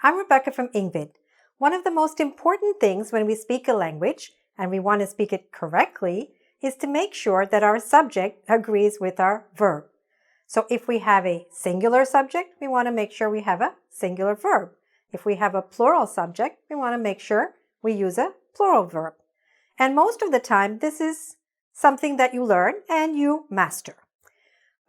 I'm Rebecca from engVid. One of the most important things when we speak a language, and we want to speak it correctly, is to make sure that our subject agrees with our verb. So if we have a singular subject, we want to make sure we have a singular verb. If we have a plural subject, we want to make sure we use a plural verb. And most of the time, this is something that you learn and you master.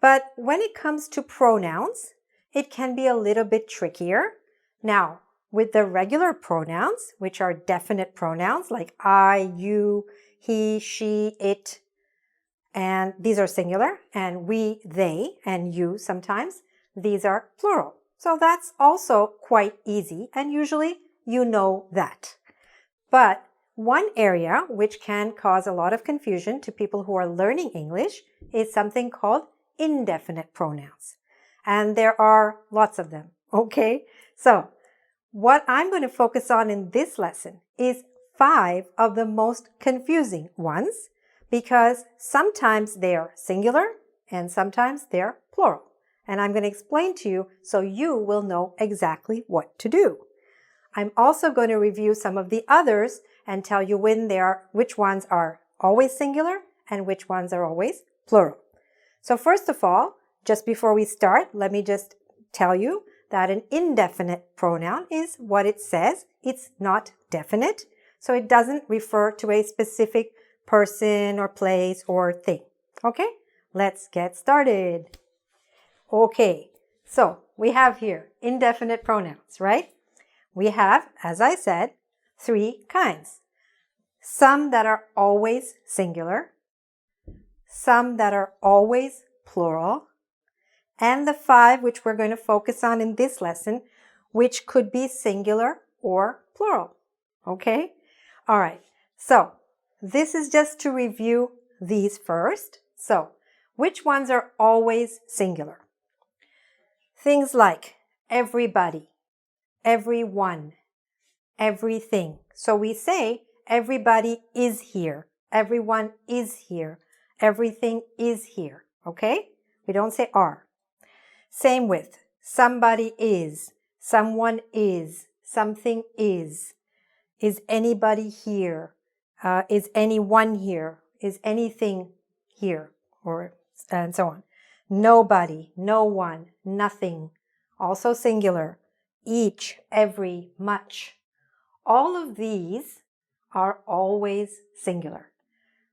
But when it comes to pronouns, it can be a little bit trickier. Now, with the regular pronouns, which are definite pronouns like I, you, he, she, it, and these are singular, and we, they, and you sometimes, these are plural. So that's also quite easy, and usually you know that. But one area which can cause a lot of confusion to people who are learning English is something called indefinite pronouns. And there are lots of them, okay? So what I'm going to focus on in this lesson is 5 of the most confusing ones, because sometimes they're singular and sometimes they're plural. And I'm going to explain to you so you will know exactly what to do. I'm also going to review some of the others and tell you which ones are always singular and which ones are always plural. So first of all, just before we start, let me just tell you that an indefinite pronoun is what it says. It's not definite, so it doesn't refer to a specific person or place or thing. Okay, let's get started. Okay, so we have here indefinite pronouns, right? We have, as I said, 3 kinds. Some that are always singular, some that are always plural, and the 5 which we're going to focus on in this lesson, which could be singular or plural. Okay? All right. So this is just to review these first. So which ones are always singular? Things like everybody, everyone, everything. So we say everybody is here, everyone is here, everything is here. Okay? We don't say are. Same with somebody is, someone is, something is anybody here, is anyone here, is anything here, and so on. Nobody, no one, nothing, also singular, each, every, much. All of these are always singular.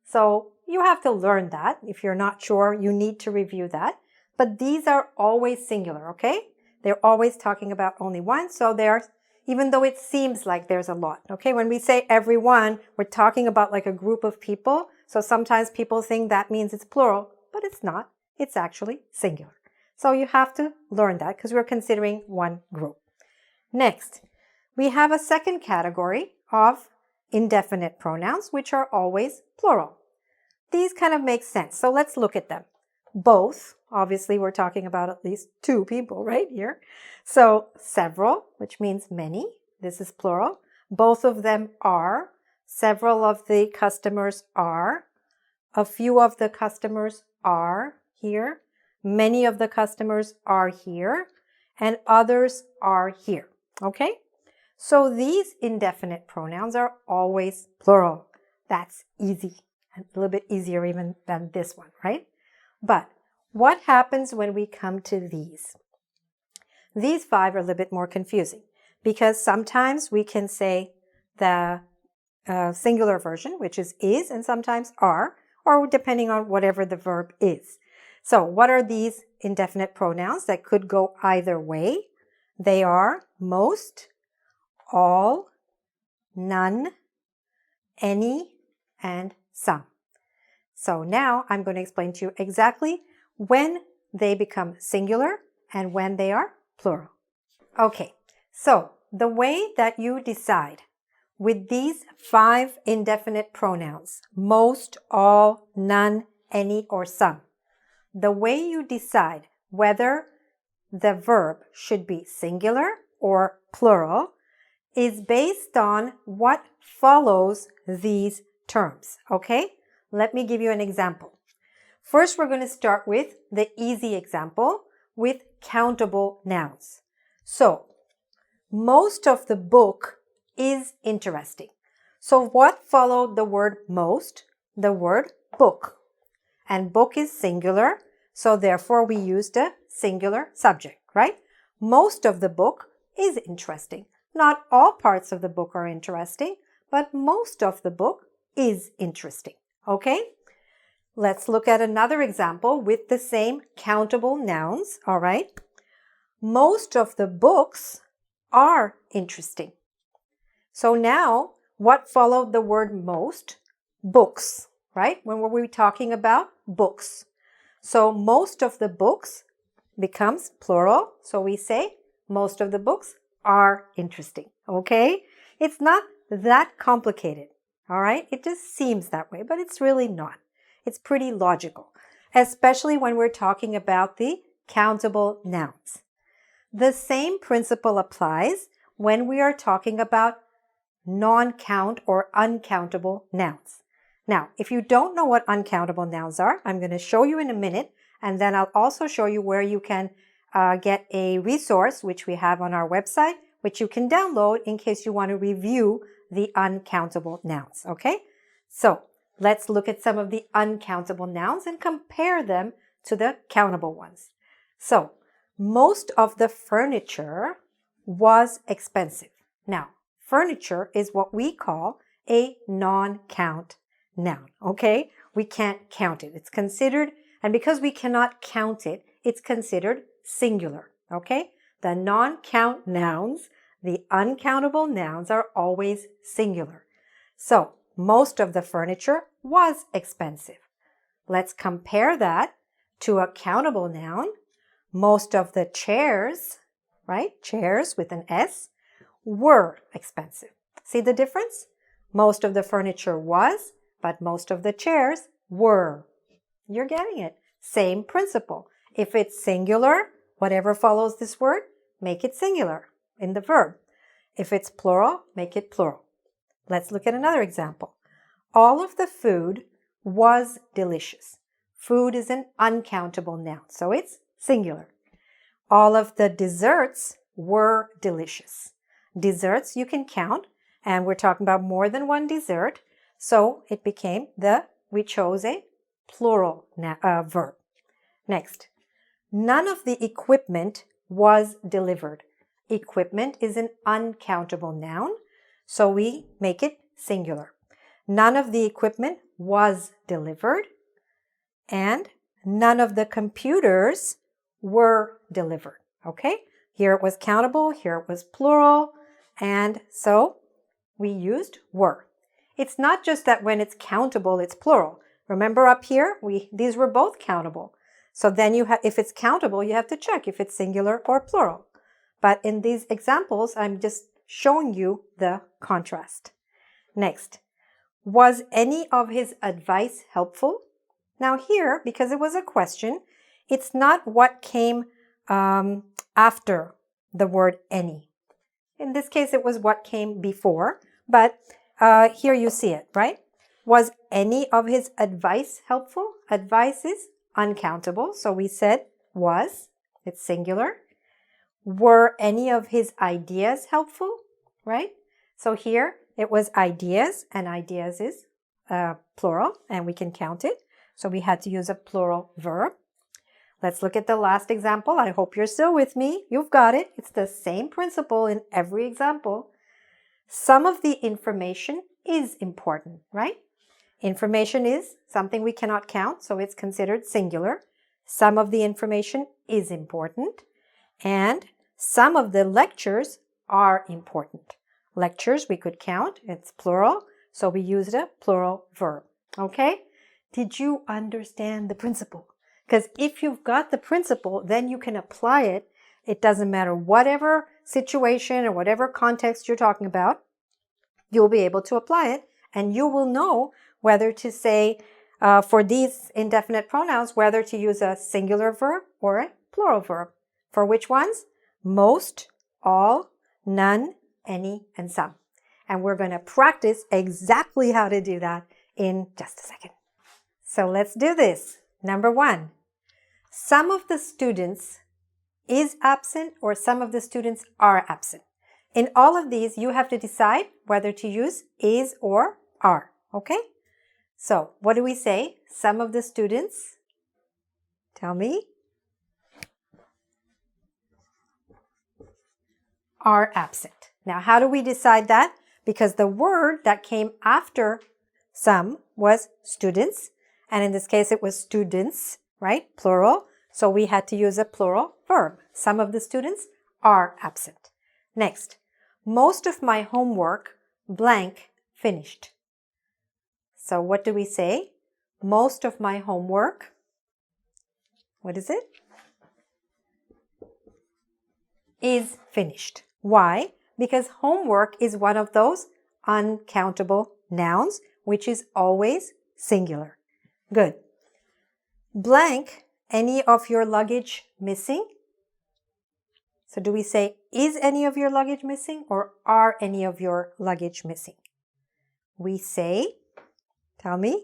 So you have to learn that. If you're not sure, you need to review that. But these are always singular, okay? They're always talking about only one, so even though it seems like there's a lot, okay? When we say everyone, we're talking about like a group of people, so sometimes people think that means it's plural, but it's not. It's actually singular. So you have to learn that because we're considering one group. Next, we have a second category of indefinite pronouns, which are always plural. These kind of make sense, so let's look at them. Both, obviously we're talking about at least 2 people right here. So several, which means many, this is plural. Both of them are. Several of the customers are. A few of the customers are here. Many of the customers are here. And others are here. Okay? So these indefinite pronouns are always plural. That's easy. A little bit easier even than this one, right? But what happens when we come to these? These 5 are a little bit more confusing because sometimes we can say the singular version, which is, and sometimes are, or depending on whatever the verb is. So what are these indefinite pronouns that could go either way? They are most, all, none, any, and some. So now I'm going to explain to you exactly when they become singular and when they are plural. Okay, so the way that you decide with these 5 indefinite pronouns, most, all, none, any, or some, the way you decide whether the verb should be singular or plural is based on what follows these terms, okay? Let me give you an example. First, we're going to start with the easy example with countable nouns. So, Most of the book is interesting. So what followed the word most? The word book. And book is singular, so therefore we used a singular subject, right? Most of the book is interesting. Not all parts of the book are interesting, but most of the book is interesting, okay? Let's look at another example with the same countable nouns, all right? Most of the books are interesting. So now, what followed the word most? Books, right? When were we talking about books? So most of the books becomes plural. So we say most of the books are interesting, okay? It's not that complicated, all right? It just seems that way, but it's really not. It's pretty logical, especially when we're talking about the countable nouns. The same principle applies when we are talking about non-count or uncountable nouns. Now, if you don't know what uncountable nouns are, I'm going to show you in a minute, and then I'll also show you where you can get a resource, which we have on our website, which you can download in case you want to review the uncountable nouns, okay? So, let's look at some of the uncountable nouns and compare them to the countable ones. So, most of the furniture was expensive. Now, furniture is what we call a non-count noun, okay? We can't count it. It's considered, and because we cannot count it, it's considered singular, okay? The non-count nouns, the uncountable nouns are always singular. So, most of the furniture was expensive. Let's compare that to a countable noun. Most of the chairs, right? Chairs with an S, were expensive. See the difference? Most of the furniture was, but most of the chairs were. You're getting it. Same principle. If it's singular, whatever follows this word, make it singular in the verb. If it's plural, make it plural. Let's look at another example. All of the food was delicious. Food is an uncountable noun, so it's singular. All of the desserts were delicious. Desserts you can count, and we're talking about more than one dessert, so it became we chose a plural verb. Next, none of the equipment was delivered. Equipment is an uncountable noun, so we make it singular. None of the equipment was delivered, and none of the computers were delivered, okay? Here it was countable, here it was plural, and so we used were. It's not just that when it's countable, it's plural. Remember up here, these were both countable. So then if it's countable, you have to check if it's singular or plural. But in these examples, I'm just showing you the contrast. Next, was any of his advice helpful? Now here, because it was a question, it's not what came after the word any. In this case, it was what came before, but here you see it, right? Was any of his advice helpful? Advice is uncountable, so we said was, it's singular. Were any of his ideas helpful, right? So here it was ideas, and ideas is plural, and we can count it. So we had to use a plural verb. Let's look at the last example. I hope you're still with me. You've got it. It's the same principle in every example. Some of the information is important, right? Information is something we cannot count, so it's considered singular. Some of the information is important. And some of the lectures are important. Lectures we could count. It's plural, so we used a plural verb. Okay? Did you understand the principle? Because if you've got the principle, then you can apply it. It doesn't matter whatever situation or whatever context you're talking about, you'll be able to apply it, and you will know whether to say, for these indefinite pronouns, whether to use a singular verb or a plural verb. For which ones? Most, all, none, any, and some. And we're going to practice exactly how to do that in just a second. So let's do this. Number 1, some of the students is absent or some of the students are absent. In all of these, you have to decide whether to use is or are, okay? So, what do we say? Some of the students, tell me, are absent. Now, how do we decide that? Because the word that came after some was students, and in this case, it was students, right? Plural. So we had to use a plural verb. Some of the students are absent. Next, most of my homework blank finished. So what do we say? Most of my homework, what is it? Is finished. Why? Because homework is one of those uncountable nouns, which is always singular. Good. Blank, any of your luggage missing? So do we say, is any of your luggage missing or are any of your luggage missing? We say, tell me,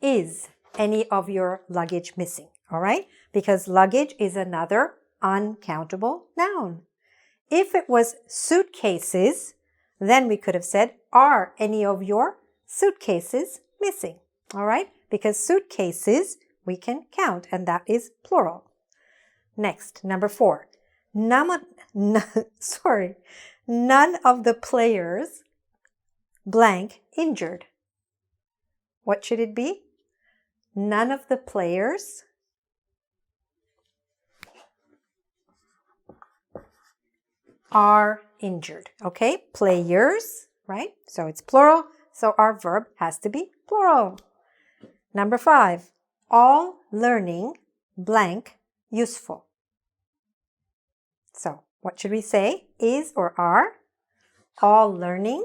is any of your luggage missing? All right? Because luggage is another uncountable noun. If it was suitcases, then we could have said, are any of your suitcases missing? All right? Because suitcases we can count, and that is plural. Next, number 4. None of the players blank injured. What should it be? None of the players are injured. Okay, players, right? So it's plural, so our verb has to be plural. Number 5, all learning blank useful. So what should we say? Is or are? All learning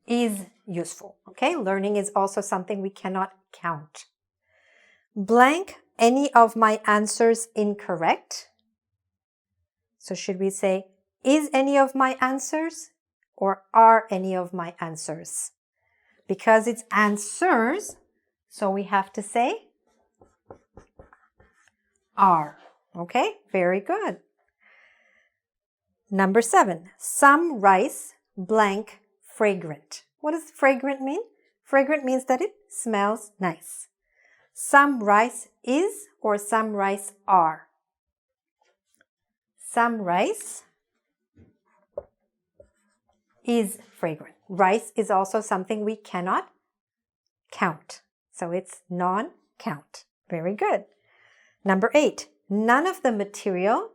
is useful. Okay, learning is also something we cannot count. Blank, any of my answers incorrect? So should we say, is any of my answers or are any of my answers? Because it's answers, so we have to say are. Okay, very good. Number 7, some rice blank fragrant. What does fragrant mean? Fragrant means that it smells nice. Some rice is or some rice are? Some rice is fragrant. Rice is also something we cannot count. So it's non-count. Very good. Number 8, none of the material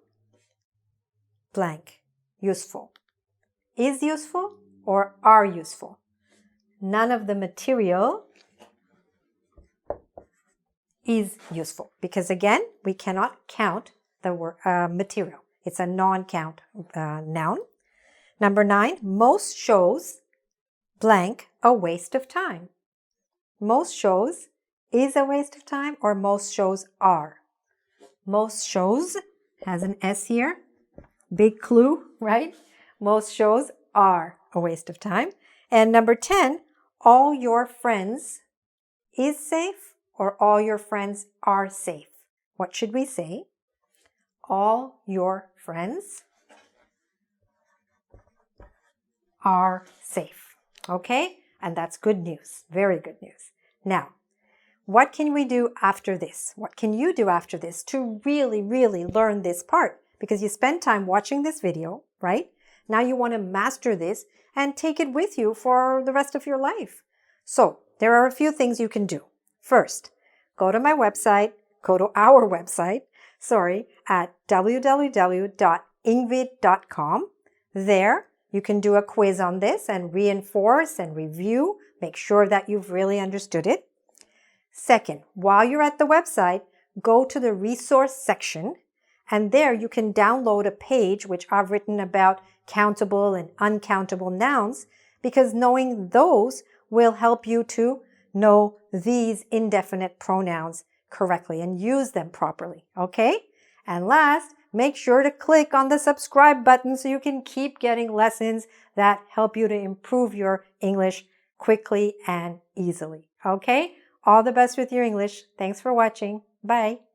blank useful. Is useful or are useful? None of the material is useful. Because again, we cannot count the word material. It's a non-count noun. Number 9, most shows blank a waste of time. Most shows is a waste of time or most shows are? Most shows has an S here. Big clue, right? Most shows are a waste of time. And number 10, all your friends is safe or all your friends are safe? What should we say? All your friends are safe. Okay? And that's good news. Very good news. Now, what can we do after this? What can you do after this to really, really learn this part? Because you spend time watching this video, right? Now you want to master this and take it with you for the rest of your life. So, there are a few things you can do. First, go to my website, go to our website, at www.ingvid.com. There, you can do a quiz on this and reinforce and review, make sure that you've really understood it. Second, while you're at the website, go to the resource section, and there you can download a page which I've written about countable and uncountable nouns, because knowing those will help you to know these indefinite pronouns correctly and use them properly, okay? And last, make sure to click on the subscribe button so you can keep getting lessons that help you to improve your English quickly and easily, okay? All the best with your English. Thanks for watching. Bye.